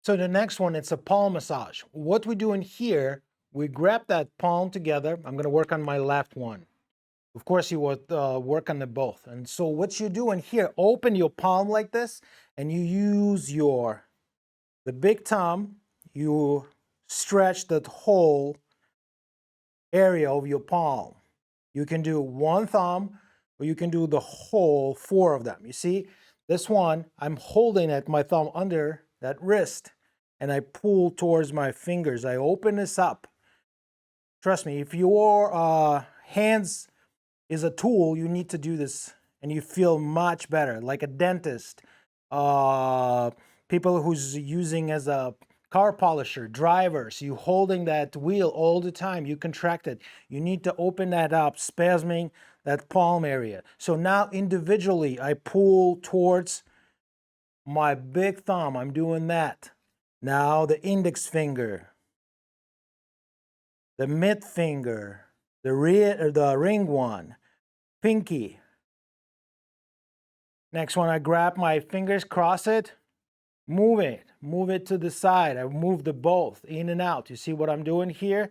So the next one, it's a palm massage. What we do in here, we grab that palm together. I'm gonna work on my left one. Of course, you would work on the both. And so what you do in here, open your palm like this, and you use the big thumb, you stretch that whole area of your palm. You can do one thumb, or you can do the whole 4 of them. You see, this one, I'm holding it, my thumb under that wrist, and I pull towards my fingers. I open this up. Trust me, if your hands is a tool, you need to do this, and you feel much better, like a dentist, people who's using as a car polisher, drivers, you holding that wheel all the time, you contract it. You need to open that up, spasming that palm area. So now individually, I pull towards my big thumb. I'm doing that. Now the index finger, the mid finger, the ring one, pinky. Next one, I grab my fingers, cross it, move it to the side. I move the both in and out. You see what I'm doing here?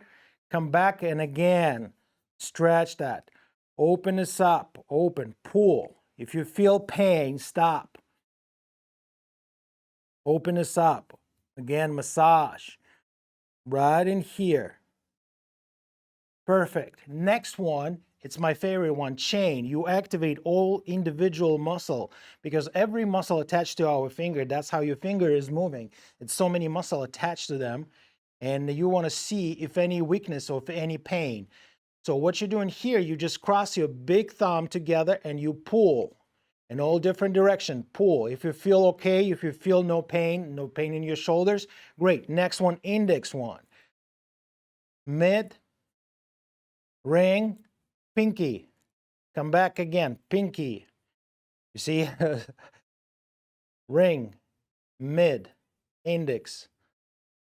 Come back and again, stretch that. Open this up, open, pull. If you feel pain, stop. Open this up. Again, massage. Right in here. Perfect. Next one, it's my favorite one, chain. You activate all individual muscle because every muscle attached to our finger, that's how your finger is moving. It's so many muscle attached to them, and you want to see if any weakness or if any pain. So what you're doing here, you just cross your big thumb together and you pull in all different direction. Pull. If you feel okay, if you feel no pain in your shoulders, great. Next one, index one. Mid, ring, pinky. Come back again, pinky. You see? Ring, mid, index,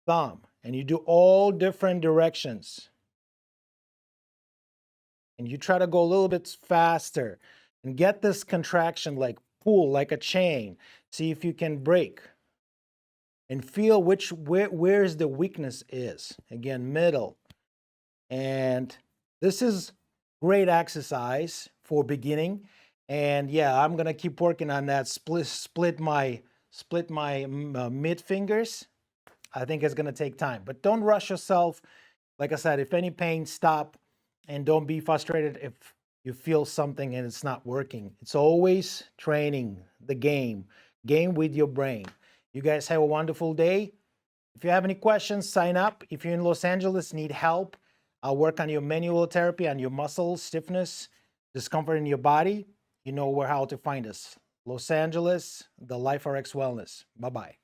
thumb. And you do all different directions. And you try to go a little bit faster and get this contraction like pull, like a chain. See if you can break and feel where's the weakness is. Again, middle. And this is great exercise for beginning. And yeah, I'm gonna keep working on that. Split my mid fingers. I think it's gonna take time, but don't rush yourself. Like I said, if any pain, stop, and don't be frustrated if you feel something and it's not working. It's always training the game with your brain. You guys have a wonderful day. If you have any questions, sign up. If you're in Los Angeles, need help, I'll work on your manual therapy, on your muscles, stiffness, discomfort in your body. You know how to find us. Los Angeles, the Life RX Wellness. Bye-bye.